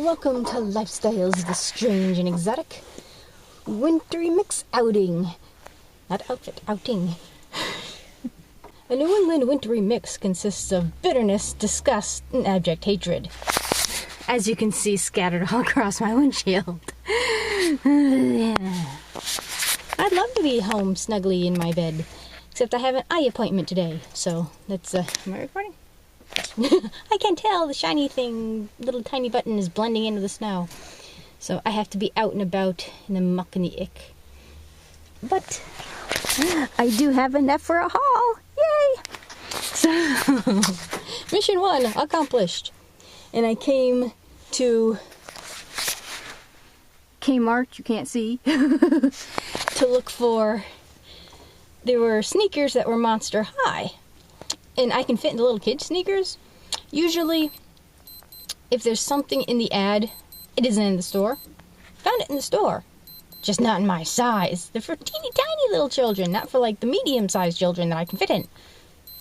Welcome to Lifestyles the Strange and Exotic Wintry Mix Outing. Not outfit, outing. A New England wintry mix consists of bitterness, disgust, and abject hatred. As you can see scattered all across my windshield. I'd love to be home snugly in my bed, except I have an eye appointment today, so that's, am I recording? I can't tell, the shiny thing, little tiny button is blending into the snow. So I have to be out and about in the muck and the ick. But I do have enough for a haul. Yay! So, mission 1 accomplished. And I came to Kmart, you can't see, to look for, there were sneakers that were monster high. And I can fit into little kid sneakers. Usually, if there's something in the ad, it isn't in the store. Found it in the store. Just not in my size. They're for teeny tiny little children, not for like the medium-sized children that I can fit in.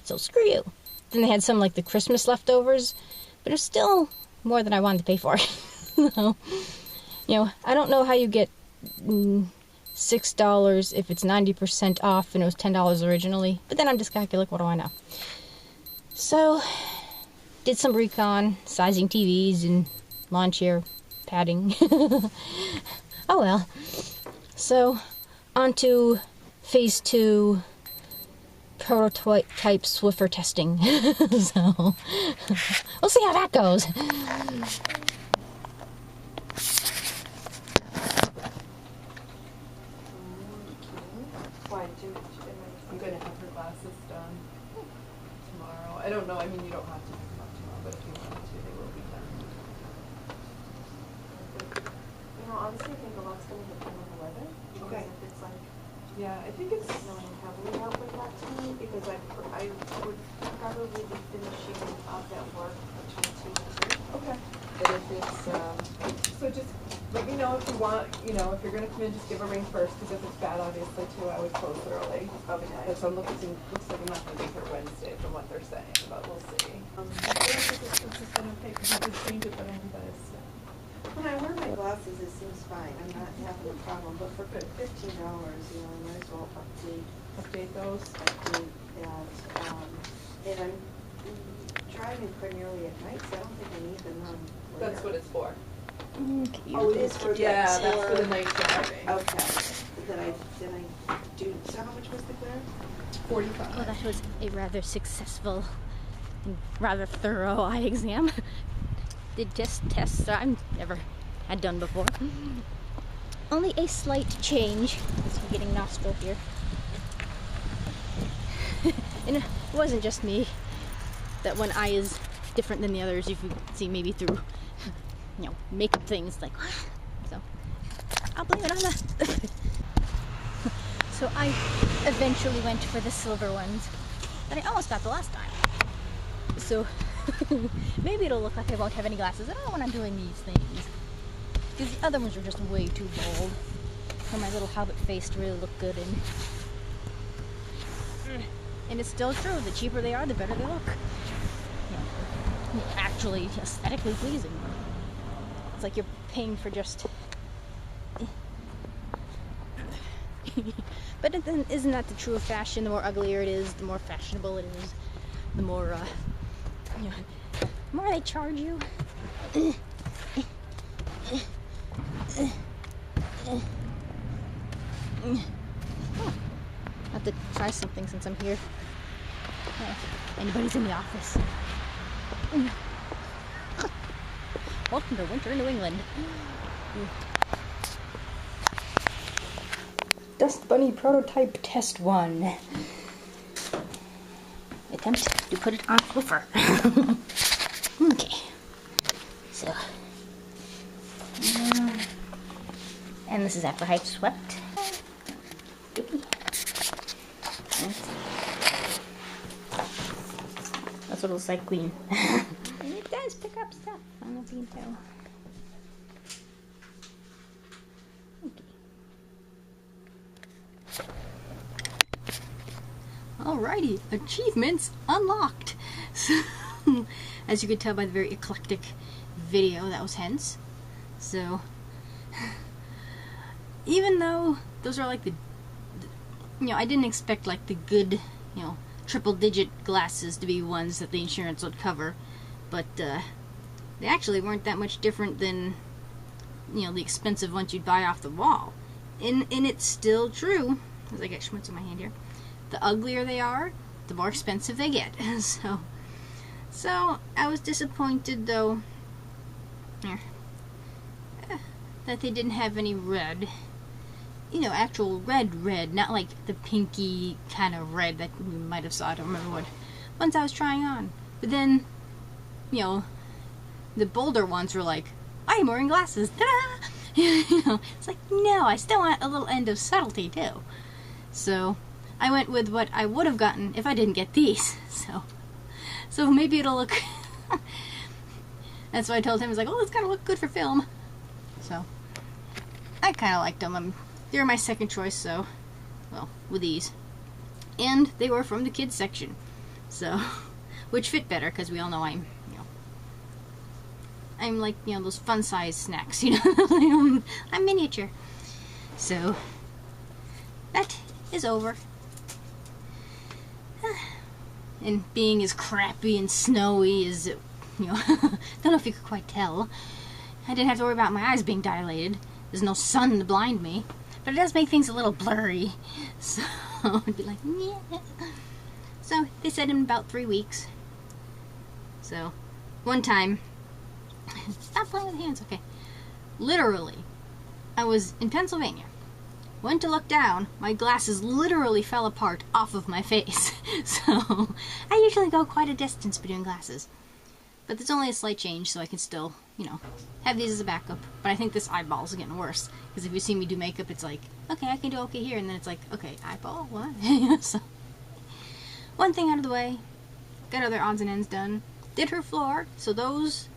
So screw you. Then they had some like the Christmas leftovers, but it's still more than I wanted to pay for. So, you know, I don't know how you get $6 if it's 90% off and it was $10 originally, but then I'm dyscalculic, what do I know? So, did some recon, sizing TVs and lawn chair padding. Oh well. So, on to phase 2 prototype Swiffer testing. So, we'll see how that goes. I'm going to have her glasses done tomorrow. I don't know, I mean, you don't have to pick them up tomorrow, but if you wanted to, they will be done. You know, honestly, I think a lot's going to depend on the weather. Okay. If it's like Yeah, I think it's snowing heavily out with that time, because I would probably be finishing up at work between 2 and 3. okay. But if it's, So just let me know if you want, you know, if you're going to come in, just give a ring first, because if it's bad, obviously, too, I would close early. okay. But I'm looking, looks like I'm not going to be here Wednesday from what they're saying, but we'll see. I think it's consistent, okay, because you could change it, but I need that. When I wear my glasses, it seems fine. I'm not having a problem, but for $15, you know, I might as well Update those. update that. And I'm driving primarily at night, so I don't think I need them on. That's what it's for. Oh, it is for Yeah, night. that's for the night driving. Okay. Then I do, so how much was the glare? 45. Well, that was a rather successful and rather thorough eye exam. Did just tests that I've never had done before. Only a slight change. I'm getting nostril here. And it wasn't just me. That one eye is different than the others. You can see maybe through, you know, makeup things like. So I'll blame it on that. So I eventually went for the silver ones that I almost got the last time. So maybe it'll look like I won't have any glasses at all when I'm doing these things. Because the other ones are just way too bold for my little hobbit face to really look good in. And it's still true, the cheaper they are, the better they look. You know, actually aesthetically pleasing. It's like you're paying for just... But then isn't that the true of fashion? The more uglier it is, the more fashionable it is. The more, you know, the more they charge you. I have to try something since I'm here. Anybody's in the office. Welcome to winter in New England. Dust Bunny Prototype Test 1. Attempt to put it on Swiffer. Okay. So. And this is after I've swept. That's what it looks like clean. And it does pick up stuff. I don't know if you can tell. Alrighty, achievements unlocked. So, as you could tell by the very eclectic video that was hence. So, even though those are like I didn't expect like the good, triple digit glasses to be ones that the insurance would cover, but they actually weren't that much different than, the expensive ones you'd buy off the wall. And it's still true, as I get schmutz in my hand here, the uglier they are, the more expensive they get. So I was disappointed though that they didn't have any red. Actual red, not like the pinky kind of red that you might have saw. I don't remember what ones I was trying on. But then, the bolder ones were like, I'm wearing glasses. Ta-da! It's like, no, I still want a little end of subtlety too. So I went with what I would have gotten if I didn't get these. So maybe it'll look. That's why I told him, I was like, oh, it's gotta look good for film. So I kind of liked them. They were my second choice, so, well, with these. And they were from the kids section. So, which fit better, because we all know I'm like, those fun size snacks, I'm miniature. So, that is over. And being as crappy and snowy as it, don't know if you could quite tell. I didn't have to worry about my eyes being dilated. There's no sun to blind me. But it does make things a little blurry. So, I'd be like, yeah. So, they said in about 3 weeks. So, one time, stop playing with hands, okay. Literally, I was in Pennsylvania. Went to look down, my glasses literally fell apart off of my face. So, I usually go quite a distance between glasses. But there's only a slight change, so I can still, have these as a backup. But I think this eyeball is getting worse. Because if you see me do makeup, it's like, okay, I can do okay here. And then it's like, okay, eyeball, what? So, one thing out of the way. Got other odds and ends done. Did her floor, so those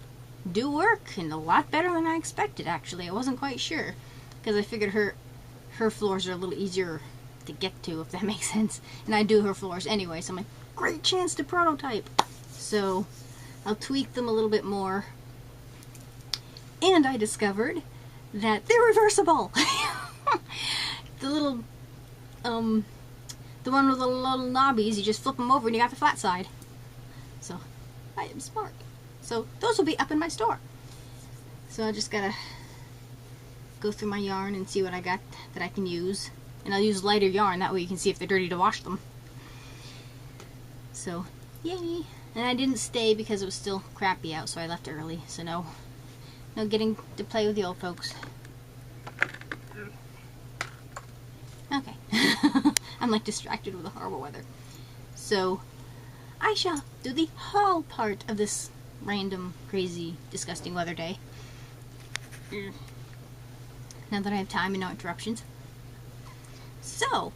do work. And a lot better than I expected, actually. I wasn't quite sure. Because I figured her floors are a little easier to get to, if that makes sense. And I do her floors anyway, so I'm like, great chance to prototype. So, I'll tweak them a little bit more. And I discovered that they're reversible. The little, the one with the little knobbies, you just flip them over and you got the flat side. So, I am smart. So, those will be up in my store. So, I just gotta go through my yarn and see what I got that I can use. And I'll use lighter yarn, that way you can see if they're dirty to wash them. So, yay! And I didn't stay because it was still crappy out, so I left early. So no getting to play with the old folks. Okay. I'm like distracted with the horrible weather. So, I shall do the haul part of this random, crazy, disgusting weather day. Now that I have time and no interruptions. So,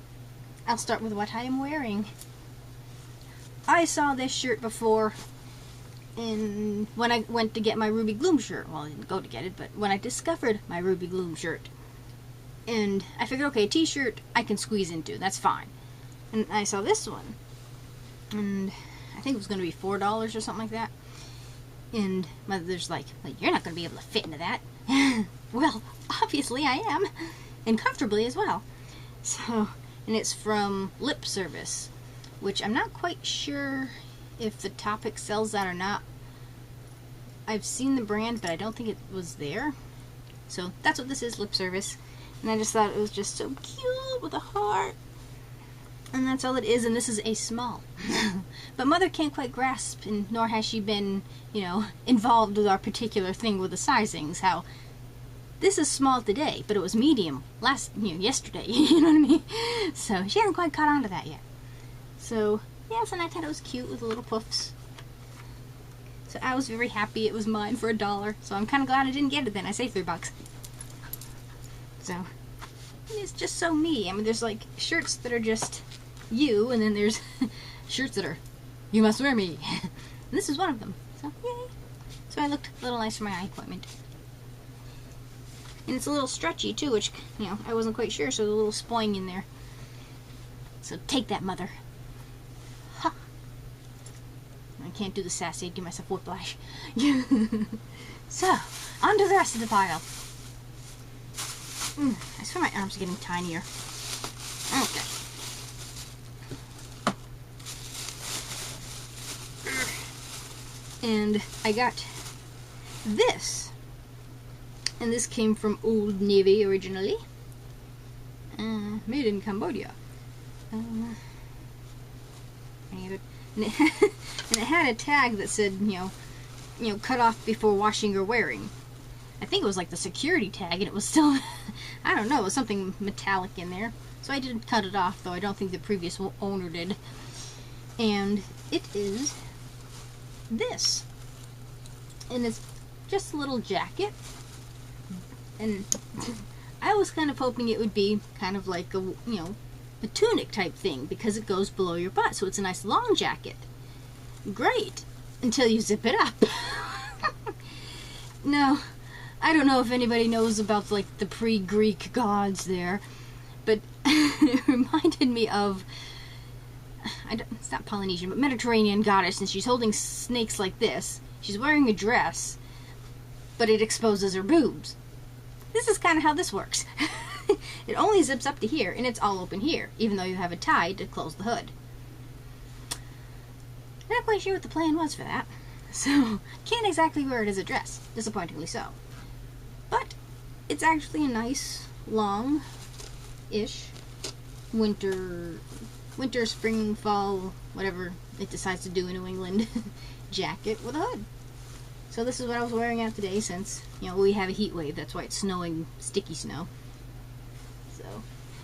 I'll start with what I am wearing. I saw this shirt before when I went to get my Ruby Gloom shirt. Well, I didn't go to get it, but when I discovered my Ruby Gloom shirt. And I figured, okay, a t-shirt I can squeeze into. That's fine. And I saw this one. And I think it was going to be $4 or something like that. And Mother's like, well, you're not going to be able to fit into that. Well, obviously I am. And comfortably as well. So, and it's from Lip Service, which I'm not quite sure if the Topic sells that or not. I've seen the brand, but I don't think it was there. So that's what this is, Lip Service. And I just thought it was just so cute with a heart. And that's all it is, and this is a small. But Mother can't quite grasp, and nor has she been, involved with our particular thing with the sizings. How this is small today, but it was medium yesterday. You know what I mean? So she hasn't quite caught on to that yet. So, yes, and I thought it was cute with the little puffs. So I was very happy it was mine for $1. So I'm kind of glad I didn't get it then. I saved $3. So, it's just so me. I mean, there's like shirts that are just you, and then there's shirts that are, you must wear me. And this is one of them. So, yay. So I looked a little nice for my eye appointment. And it's a little stretchy too, which, I wasn't quite sure, so there's a little sploing in there. So take that, Mother. Ha! I can't do the sassy, I'd give myself whiplash. So, on to the rest of the pile. I swear my arms are getting tinier. Okay. And I got this. And this came from Old Navy originally. Made in Cambodia. And it had a tag that said, you know, cut off before washing or wearing. I think it was like the security tag, and it was still, I don't know, it was something metallic in there. So I didn't cut it off, though. I don't think the previous owner did. And it is this. And it's just a little jacket. And I was kind of hoping it would be kind of like a, a tunic type thing, because it goes below your butt, so it's a nice long jacket. Great, until you zip it up. No, I don't know if anybody knows about like the pre-Greek gods there, but it reminded me of, it's not Polynesian, but Mediterranean goddess, and she's holding snakes like this. She's wearing a dress, but it exposes her boobs. This is kind of how this works. It only zips up to here, and it's all open here, even though you have a tie to close the hood. Not quite sure what the plan was for that, so can't exactly wear it as a dress, disappointingly so. But it's actually a nice, long-ish winter, spring, fall, whatever it decides to do in New England jacket with a hood. So this is what I was wearing out today, since, we have a heat wave. That's why it's snowing, sticky snow. So,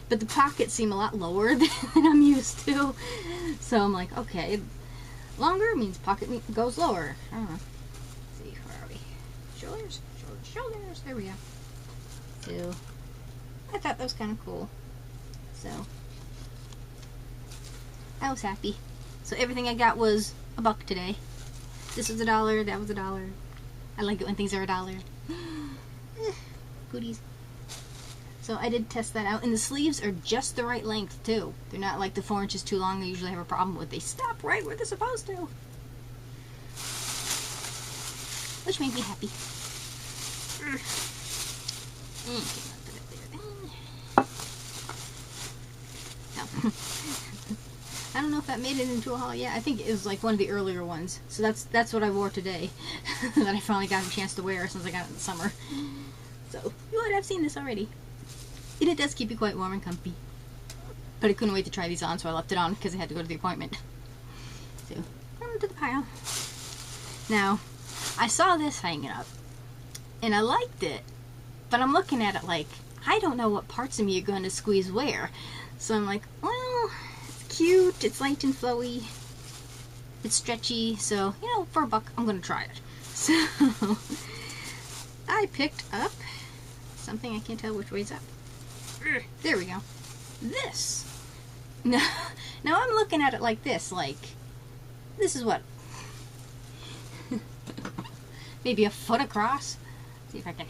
but the pockets seem a lot lower than I'm used to. So I'm like, okay, longer means pocket goes lower. I don't know. Let's see, where are we? Shoulders, shoulders. There we go. So, I thought that was kind of cool. So, I was happy. So everything I got was $1 today. This was $1, that was $1. I like it when things are $1. Goodies. So I did test that out, and the sleeves are just the right length too. They're not like the 4 inches too long I usually have a problem with. They stop right where they're supposed to, which made me happy. I don't know if that made it into a haul yet. I think it was like one of the earlier ones. So that's what I wore today. That I finally got a chance to wear since I got it in the summer. So you would have seen this already. And it does keep you quite warm and comfy. But I couldn't wait to try these on, so I left it on because I had to go to the appointment. So, on to the pile. Now, I saw this hanging up, and I liked it, but I'm looking at it like, I don't know what parts of me are going to squeeze where. So I'm like, well, it's cute, it's light and flowy, it's stretchy, so, for $1, I'm going to try it. So, I picked up something, I can't tell which way's up. There we go. This. Now I'm looking at it like this, this is what? Maybe a foot across? See if I can.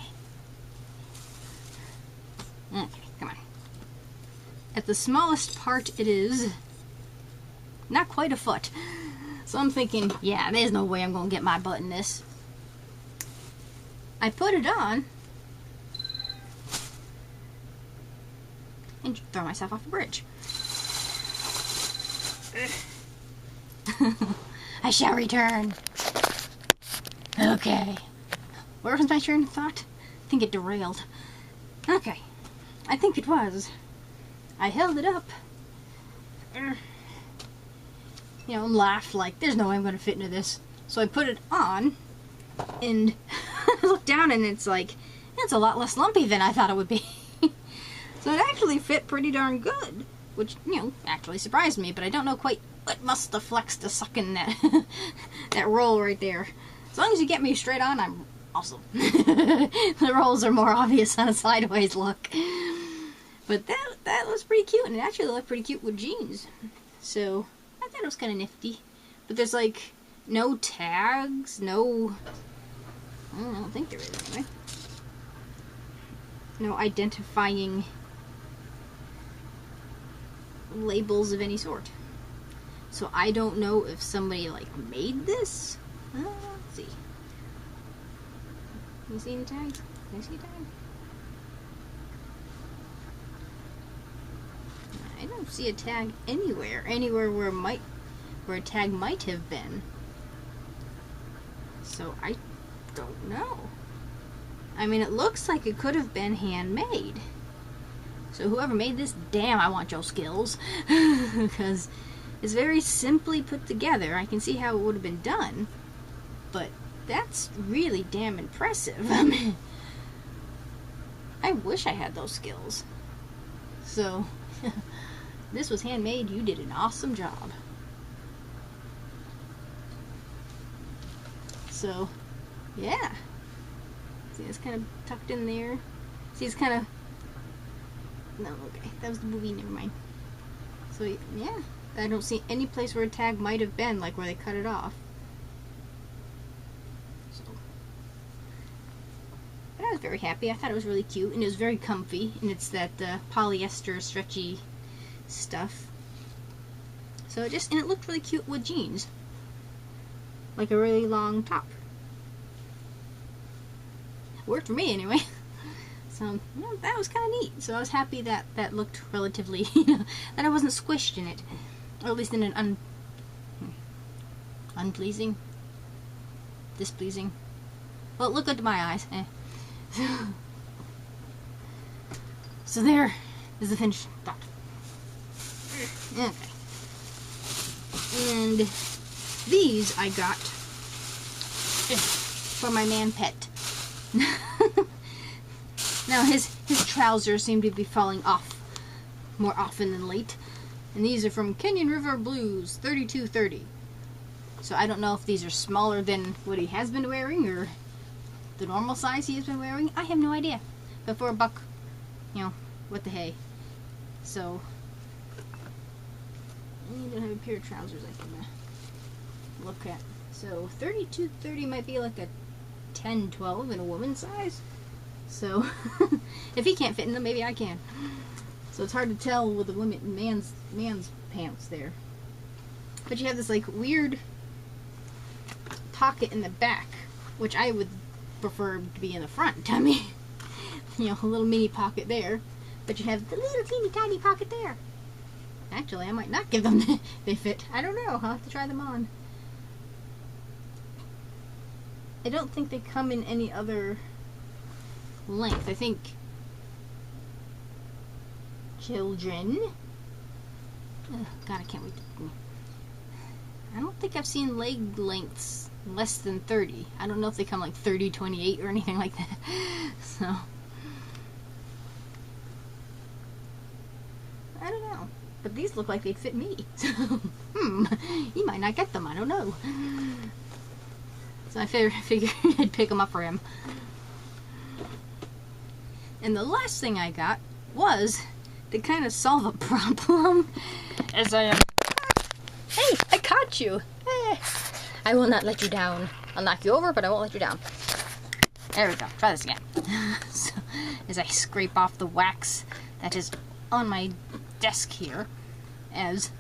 Okay, come on. At the smallest part, it is not quite a foot. So I'm thinking, yeah, there's no way I'm going to get my butt in this. I put it on and throw myself off a bridge. I shall return. Okay. Where was my train of thought? I think it derailed. Okay. I think it was. I held it up. Laughed like, there's no way I'm going to fit into this. So I put it on, and I looked down, and it's like, it's a lot less lumpy than I thought it would be. So it actually fit pretty darn good, which, actually surprised me, but I don't know quite what must have flexed to suck in that, that roll right there. As long as you get me straight on, I'm awesome. The rolls are more obvious on a sideways look. But that was pretty cute, and it actually looked pretty cute with jeans. So, I thought it was kind of nifty. But there's, no tags, no... I don't think there is, anyway. No identifying labels of any sort. So I don't know if somebody like made this. Let's see. Can you see any tags? Can you see a tag? I don't see a tag anywhere where a tag might have been. So I don't know. I mean, it looks like it could have been handmade. So whoever made this, damn, I want your skills. Because it's very simply put together. I can see how it would have been done. But that's really damn impressive. I mean, I wish I had those skills. So, this was handmade. You did an awesome job. So, yeah. See, it's kind of tucked in there. See, it's kind of... No, okay. That was the movie. Never mind. So, yeah. I don't see any place where a tag might have been, like where they cut it off. So, but I was very happy. I thought it was really cute, and it was very comfy. And it's that polyester stretchy stuff. So and it looked really cute with jeans. Like a really long top. Worked for me anyway. So, yeah, that was kind of neat. So I was happy that that looked relatively, that I wasn't squished in it. Or at least in an unpleasing, displeasing. Well, it looked good to my eyes. So there is the finished thought. Okay. And these I got for my man pet. Now his trousers seem to be falling off more often than late. And these are from Canyon River Blues 3230. So I don't know if these are smaller than what he has been wearing or the normal size he has been wearing. I have no idea. But for $1, what the hey. So I need to have a pair of trousers I can look at. So 3230 might be like a 10-12 in a woman's size. So if he can't fit in them, maybe I can. So it's hard to tell with the man's pants there. But you have this like weird pocket in the back, which I would prefer to be in the front. I mean, a little mini pocket there. But you have the little teeny tiny pocket there. Actually, I might not give them they fit. I don't know. I'll have to try them on. I don't think they come in any other length. I think children. Oh, God, I can't wait to... I don't think I've seen leg lengths less than 30. I don't know if they come like 30, 28 or anything like that. So I don't know. But these look like they'd fit me. So, he might not get them. I don't know. So I figured I'd pick them up for him. And the last thing I got was to kind of solve a problem. As I am... Hey, I caught you. Hey. I will not let you down. I'll knock you over, but I won't let you down. There we go. Try this again. So, as I scrape off the wax that is on my desk here, as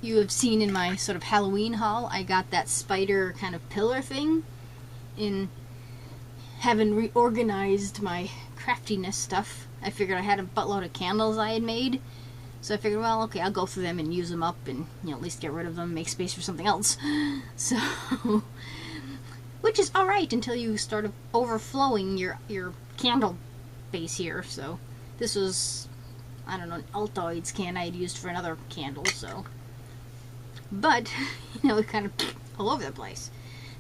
you have seen in my sort of Halloween haul, I got that spider kind of pillar thing. In having reorganized my craftiness stuff, I figured I had a buttload of candles I had made. So I figured, well, okay, I'll go through them and use them up and, at least get rid of them, make space for something else. So, which is alright until you start overflowing your candle base here. So, this was, I don't know, an Altoids can I had used for another candle, so. But, it kind of all over the place.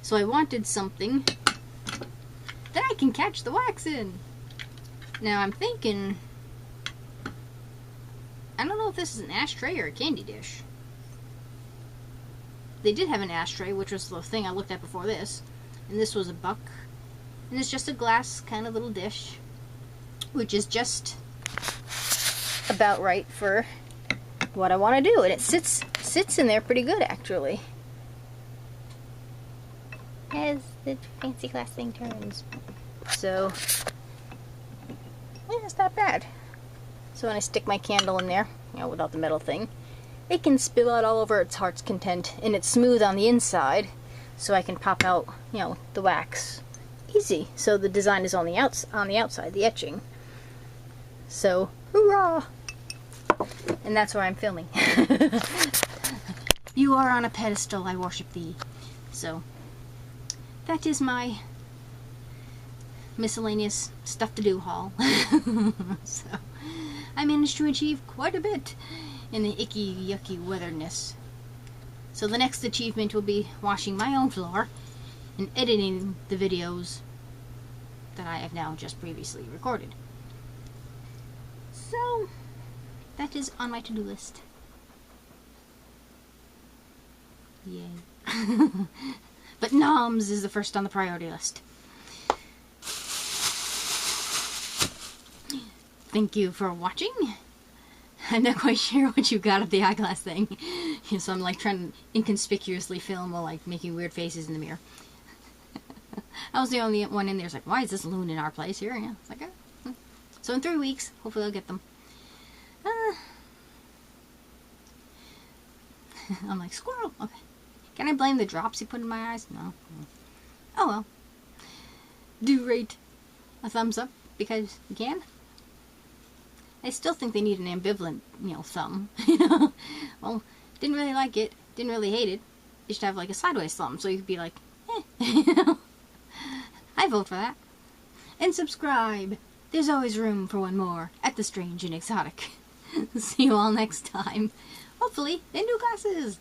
So I wanted something that I can catch the wax in. Now I'm thinking, I don't know if this is an ashtray or a candy dish. They did have an ashtray, which was the thing I looked at before this. And this was $1. And it's just a glass kind of little dish, which is just about right for what I want to do. And it sits in there pretty good, actually. As the fancy glass thing turns. So, yeah, it's not bad. So when I stick my candle in there, without the metal thing, it can spill out all over its heart's content, and it's smooth on the inside, so I can pop out, you know, the wax easy. So the design is on the outside, the etching. So, hoorah! And that's where I'm filming. You are on a pedestal, I worship thee. So, that is my miscellaneous stuff to do haul. So, I managed to achieve quite a bit in the icky, yucky weatherness. So the next achievement will be washing my own floor and editing the videos that I have now just previously recorded. So, that is on my to-do list. Yay. But noms is the first on the priority list. Thank you for watching. I'm not quite sure what you got of the eyeglass thing. So I'm like trying to inconspicuously film while like making weird faces in the mirror. I was the only one in there. It's like, why is this loon in our place here? Yeah, it's like, oh. So in 3 weeks, hopefully I'll get them. I'm like, squirrel. Okay. Can I blame the drops he put in my eyes? No. Oh well. Do rate a thumbs up because you can. I still think they need an ambivalent, you know, thumb. You know? Well, didn't really like it, didn't really hate it. You should have like a sideways thumb so you could be like, eh. You know? I vote for that. And subscribe. There's always room for one more at the Strange and Exotic. See you all next time. Hopefully in new glasses.